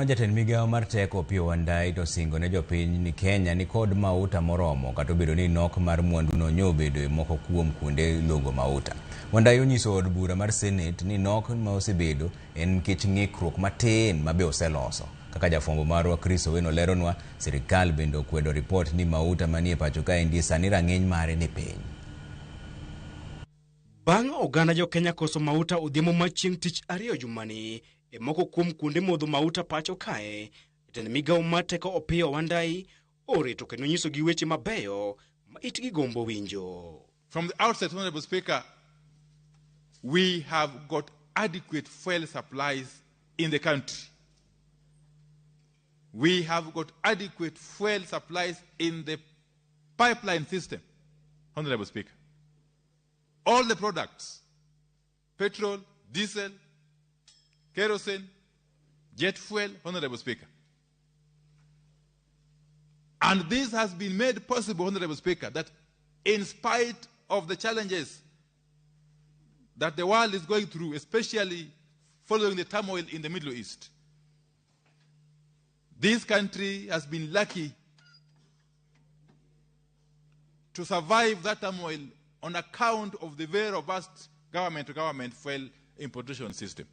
Jatend migao mar teko Opiyo Wandayi to singo ne jopiny ni Kenya ni kod mauta moromo kata obedo ni nok mar mwandu no nyobedo e moko kuom kuonde logo mauta. Wandayi onyiso od bura mar Senate ni nok ma osebedo en nikech ng'ikruok matin ma be oseloso. Kaka jafwambo marwa Chris Owino leronwa, sirikal bende okwedo ripot ni mauta manie pachoka endi sani rang'eny mare ni piny. Bang' oganda jo Kenya koso mauta odhiambo ma chieng' tich ariyo jumani e moko kuom kuonde modho mauta pacho kae, jatend migao mar teko Opiyo Wandayi oreto kendo nyiso gi weche mabeyo ma itgi gombo winjo. From the outset, Honorable Speaker, we have got adequate fuel supplies in the country. We have got adequate fuel supplies in the pipeline system, Honorable Speaker. All the products, petrol, diesel, kerosene, jet fuel, Honorable Speaker. And this has been made possible, Honorable Speaker, that in spite of the challenges that the world is going through, especially following the turmoil in the Middle East, this country has been lucky to survive that turmoil on account of the very robust government-to-government fuel importation system.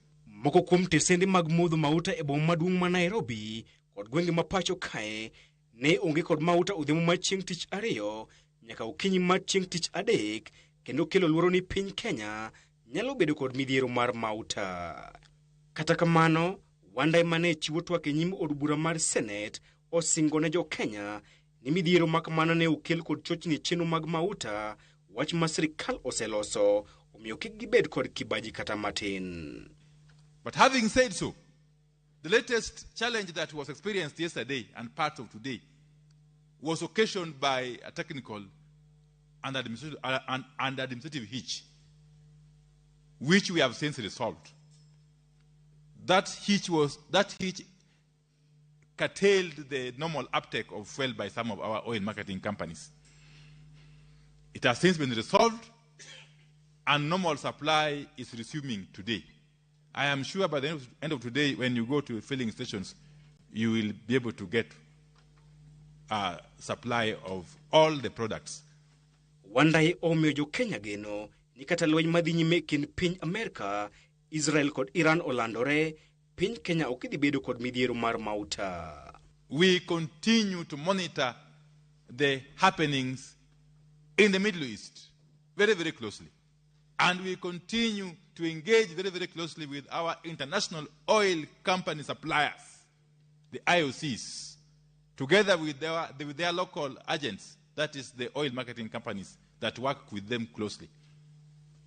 Moko kuom tesende mag modho mauta e boma maduong' ma Nairobi kod gwenge ma pacho kae ne onge kod mauta odhiambo ma chieng' tich ariyo nyaka okinyi ma chieng' tich adek, kendo kelo luoro ni piny Kenya nyalo bedo kod midhiero mar mauta. Kata kamano, Wandayi mane chiwo twak e nyim od bura mar Senate osingo ne jo Kenya ni midhiero ma kamano ne okel kod chochni chenro mag mauta, wach ma sirikal oseloso omiyo kik gibed kod kibaji kata matin. But having said so, the latest challenge that was experienced yesterday and part of today was occasioned by a technical and administrative hitch, which we have since resolved. That hitch curtailed the normal uptake of fuel by some of our oil marketing companies. It has since been resolved, and normal supply is resuming today. I am sure by the end of today, when you go to filling stations, you will be able to get a supply of all the products. Wandayi omiyo jo Kenya geno ni kata lweny madhi nyime kind piny Amerika, Israel kod Iran olandore, piny Kenya ok idhi bedo kod midhiero mar mauta. We continue to monitor the happenings in the Middle East very, very closely. And we continue to engage very, very closely with our international oil company suppliers, the IOCs, together with their local agents, that is the oil marketing companies that work with them closely.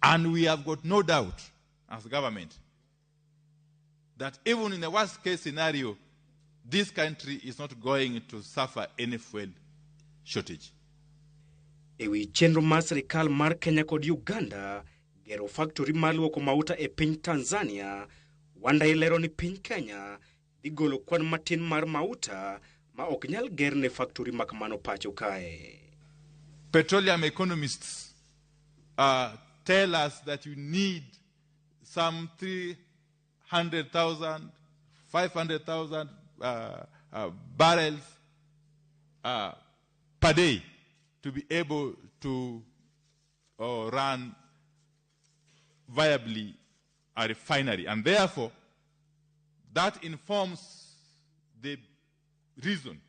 And we have got no doubt, as a government, that even in the worst case scenario, this country is not going to suffer any fuel shortage. Ewi chenro mar sirikal mar Kenya kod Uganda gero factory mar luoko mauta e piny Tanzania, Wandayi lero ni piny Kenya dhi golo kwan matin mar mauta ma ok nyal ger ne factory ma kamano pacho kae. Petroleum economists tell us that you need some 300,000, 500,000 barrels per day to be able to run viably a refinery. And therefore, that informs the reason,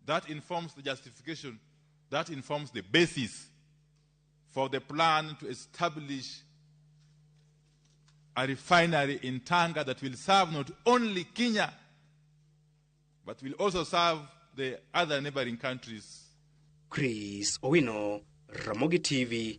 that informs the justification, that informs the basis for the plan to establish a refinery in Tanga that will serve not only Kenya, but will also serve the other neighboring countries. Chris Owino, Ramogi TV,